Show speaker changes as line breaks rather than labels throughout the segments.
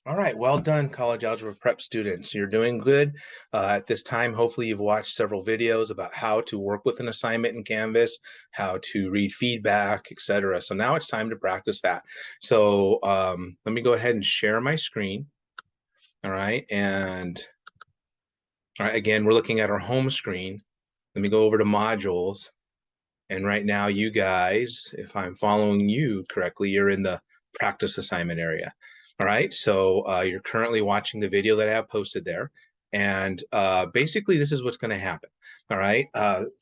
All right, well done, college algebra prep students. You're doing good. At this time, hopefully you've watched several videos about how to work with an assignment in Canvas, how to read feedback, etc. So now it's time to practice that. So let me go ahead and share my screen. All right, and all right, again, we're looking at our home screen. Let me go over to modules. And right now, you guys, if I'm following you correctly, you're in the practice assignment area. All right, so you're currently watching the video that I have posted there. And basically, this is what's going to happen. All right,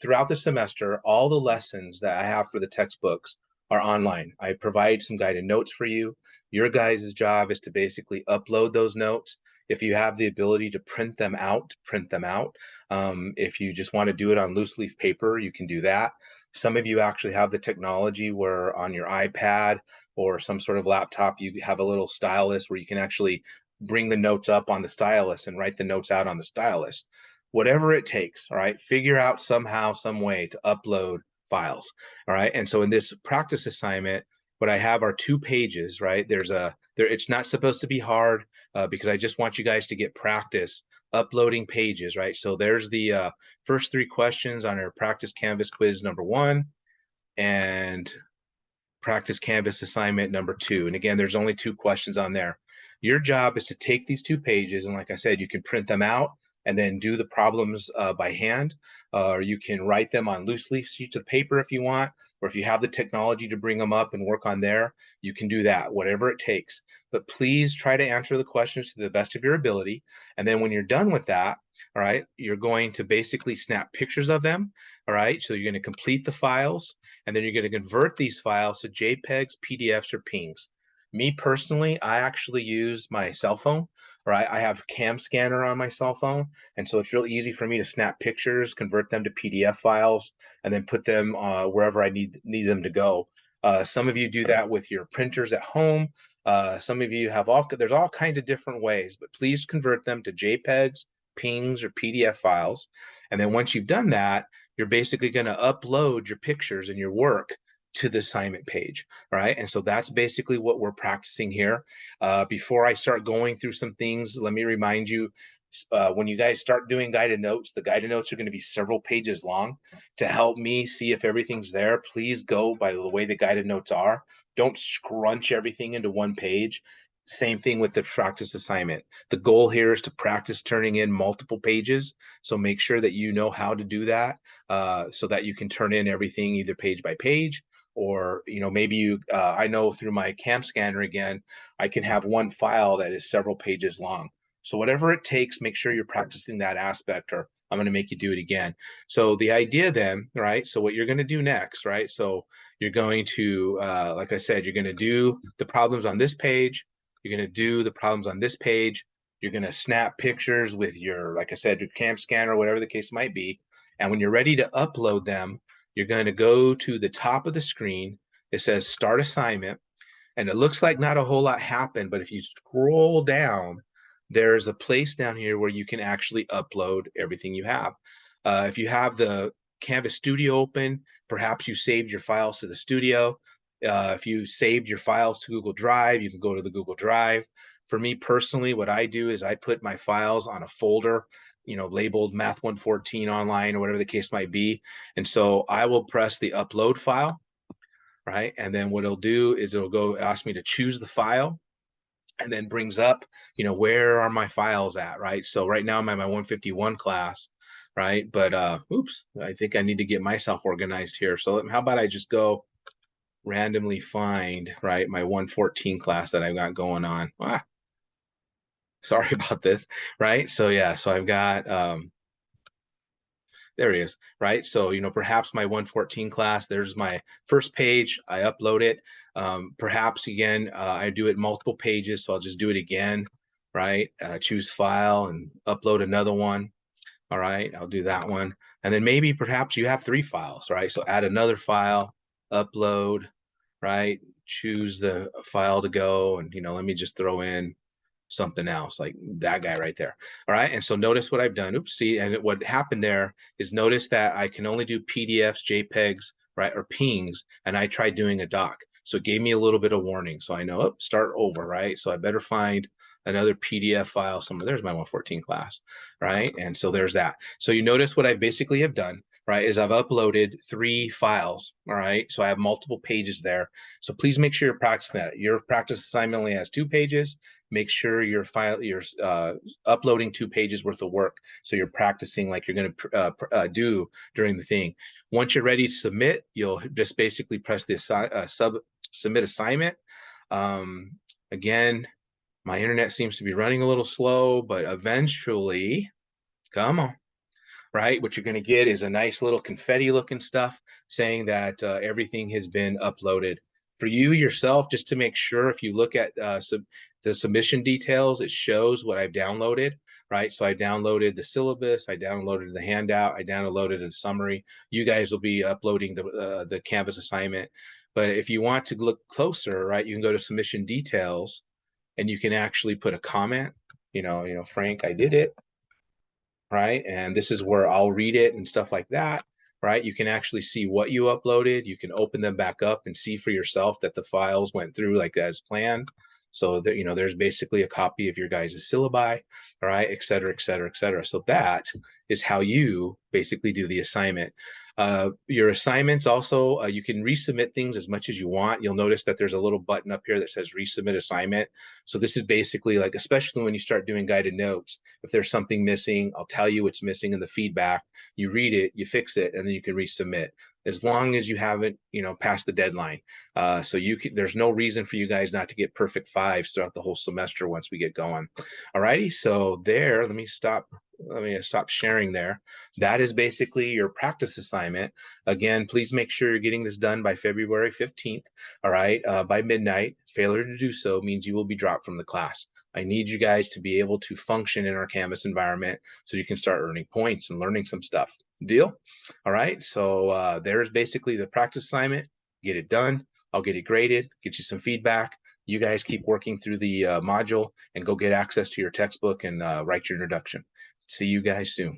throughout the semester, all the lessons that I have for the textbooks are online. I provide some guided notes for you. Your guys' job is to basically upload those notes. If you have the ability to print them out, print them out. If you just want to do it on loose leaf paper, you can do that. Some of you actually have the technology where on your iPad or some sort of laptop, you have a little stylus where you can actually bring the notes up on the stylus and write the notes out on the stylus. Whatever it takes, all right, figure out somehow, some way to upload files, all right? And so in this practice assignment, what I have are 2 pages, right? It's not supposed to be hard because I just want you guys to get practice uploading pages, right? So there's the first 3 questions on our practice Canvas quiz number 1 and practice Canvas assignment number 2. And again, there's only 2 questions on there. Your job is to take these 2 pages, and like I said, you can print them out and then do the problems by hand, or you can write them on loose leaf sheets of paper if you want, or if you have the technology to bring them up and work on there, you can do that, whatever it takes. But please try to answer the questions to the best of your ability. And then when you're done with that, all right, you're going to basically snap pictures of them. All right, so you're going to complete the files, and then you're going to convert these files to JPEGs, PDFs, or PNGs. Me personally, I actually use my cell phone, right? I have cam scanner on my cell phone, and so it's real easy for me to snap pictures, convert them to PDF files, and then put them wherever I need them to go. Some of you do that with your printers at home. Some of you have there's all kinds of different ways, but please convert them to JPEGs, PNGs, or PDF files. And then once you've done that, you're basically going to upload your pictures and your work to the assignment page, right? And so that's basically what we're practicing here. Before I start going through some things, let me remind you, when you guys start doing guided notes, the guided notes are going to be several pages long. To help me see if everything's there, please go by the way the guided notes are. Don't scrunch everything into one page. Same thing with the practice assignment. The goal here is to practice turning in multiple pages. So make sure that you know how to do that so that you can turn in everything either page by page, or maybe I know through my cam scanner, again, I can have one file that is several pages long. So whatever it takes, make sure you're practicing that aspect, or I'm going to make you do it again. So the idea then, right? So what you're going to do next, right? So you're going to, like I said, you're going to do the problems on this page. You're going to do the problems on this page. You're going to snap pictures with your, like I said, your cam scanner, whatever the case might be. And when you're ready to upload them, you're going to go to the top of the screen. It says start assignment. And it looks like not a whole lot happened, but if you scroll down, there's a place down here where you can actually upload everything you have. If you have the Canvas Studio open, perhaps you saved your files to the Studio. If you saved your files to Google Drive, you can go to the Google Drive. For me personally, what I do is I put my files on a folder, labeled Math 114 online or whatever the case might be. And so I will press the upload file, right? And then what it'll do is it'll go ask me to choose the file, and then brings up, where are my files at, right? So right now I'm at my 151 class, right? But oops, I think I need to get myself organized here. So how about I just go randomly find, right, my 114 class that I've got going on. Sorry about this, right? So yeah, so I've got there he is, right? So, perhaps my 114 class, there's my first page. I upload it. Perhaps, again, I do it multiple pages, so I'll just do it again, right? Choose file and upload another one. All right, I'll do that one. And then maybe perhaps you have 3 files, right? So add another file, upload, right? Choose the file to go. And, let me just throw in something else like that guy right there. All right. And so notice what I've done. Oops. See, and what happened there is notice that I can only do PDFs, JPEGs, right, or PNGs. And I tried doing a doc. So it gave me a little bit of warning. So I know, oh, start over, right? So I better find another PDF file somewhere. There's my 114 class, right? And so there's that. So you notice what I basically have done, right, is I've uploaded 3 files, all right? So I have multiple pages there. So please make sure you're practicing that. Your practice assignment only has 2 pages. Make sure you're uploading 2 pages worth of work. So you're practicing like you're going to do during the thing. Once you're ready to submit, you'll just basically press the submit assignment. Again, my internet seems to be running a little slow, but eventually, come on, right? What you're going to get is a nice little confetti looking stuff saying that everything has been uploaded. For you yourself, just to make sure, if you look at the submission details, it shows what I've downloaded, right? So I downloaded the syllabus, I downloaded the handout, I downloaded a summary. You guys will be uploading the Canvas assignment. But if you want to look closer, right, you can go to submission details and you can actually put a comment, Frank, I did it, right? And this is where I'll read it and stuff like that, right? You can actually see what you uploaded. You can open them back up and see for yourself that the files went through like as planned. So that, there's basically a copy of your guys' syllabi, all right, et cetera, et cetera, et cetera. So that is how you basically do the assignment. Your assignments also, you can resubmit things as much as you want. You'll notice that there's a little button up here that says resubmit assignment. So this is basically like, especially when you start doing guided notes, if there's something missing, I'll tell you what's missing in the feedback. You read it, you fix it, and then you can resubmit as long as you haven't, passed the deadline. So there's no reason for you guys not to get perfect 5s throughout the whole semester once we get going. All righty, so there, let me stop sharing there. That is basically your practice assignment. Again, please make sure you're getting this done by February 15th, all right, by midnight. Failure to do so means you will be dropped from the class. I need you guys to be able to function in our Canvas environment so you can start earning points and learning some stuff. Deal? All right, so there's basically the practice assignment. Get it done. I'll get it graded, get you some feedback. You guys keep working through the module and go get access to your textbook and write your introduction. See you guys soon.